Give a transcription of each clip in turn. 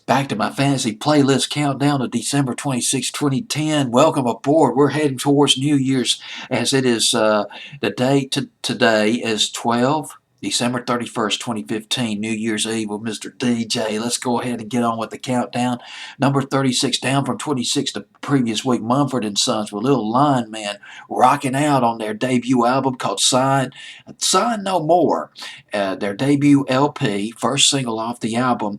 Back to my fantasy playlist countdown of December 26, 2010. Welcome aboard. We're heading towards New Year's as it is the date today is December 31st, 2015, New Year's Eve with Mr. DJ. Let's go ahead and get on with the countdown. Number 36 down from 26 the previous week. Mumford and Sons with Little Lion Man rocking out on their debut album called Sign No More. Their debut LP, first single off the album.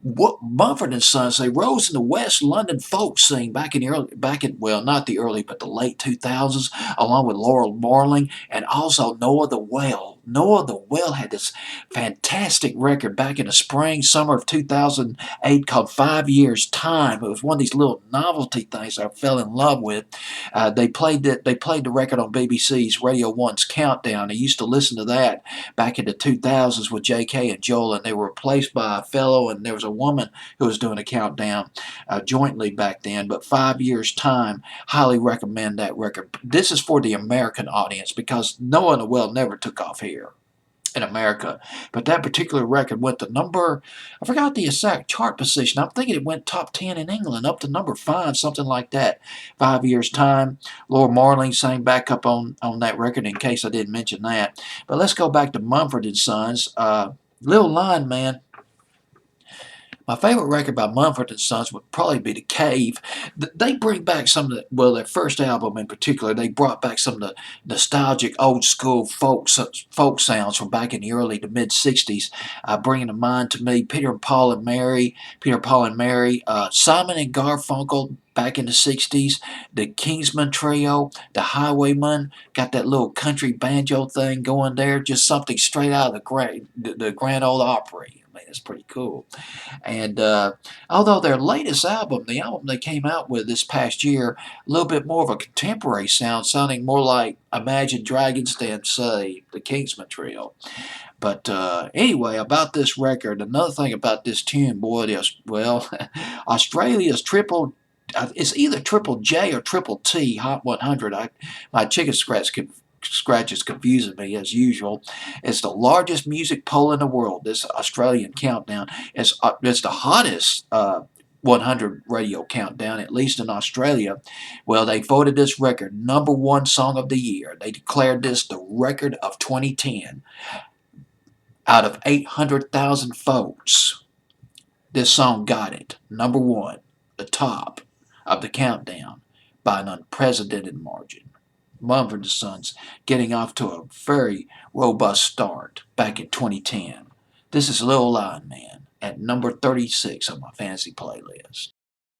What Mumford and Sons, they rose in the West London folk scene not the early, but the late 2000s, along with Laurel Marling and also Noah the Whale. Noah the Whale had this fantastic record back in the summer of 2008 called 5 Years Time. It was one of these little novelty things I fell in love with. They played the record on BBC's Radio 1's Countdown. I used to listen to that back in the 2000s with J.K. and Joel, and they were replaced by a fellow, and there was a woman who was doing a countdown jointly back then. But 5 Years Time, highly recommend that record. This is for the American audience because Noah and the Well never took off here in America. But that particular record went to I forgot the exact chart position. I'm thinking it went top 10 in England, up to number 5, something like that. 5 Years Time. Laura Marling sang back up on that record in case I didn't mention that. But let's go back to Mumford and Sons. Little Lion Man. My favorite record by Mumford and Sons would probably be The Cave. They bring back some of their first album in particular, they brought back some of the nostalgic old school folk sounds from back in the early to mid 60s, bringing to mind to me Peter, Paul and Mary, Simon and Garfunkel back in the 60s, the Kingsman Trio, the Highwaymen, got that little country banjo thing going there, just something straight out of the Grand Ole Opry. I mean, it's pretty cool. And although their latest album, the album they came out with this past year, a little bit more of a contemporary sound, sounding more like Imagine Dragons than, say, the Kingsman Trio. But anyway, about this record, another thing about this tune, boy, it is, well, Australia's it's either Triple J or Triple T Hot 100. My chicken scratch is confusing me as usual. It's the largest music poll in the world. This Australian countdown. It's the hottest 100 radio countdown, at least in Australia. Well, they voted this record #1 song of the year. They declared this the record of 2010. Out of 800,000 votes, this song got it #1, the top of the countdown by an unprecedented margin. Mumford & Sons getting off to a very robust start back in 2010. This is Lil Lion Man at number 36 on my fantasy playlist.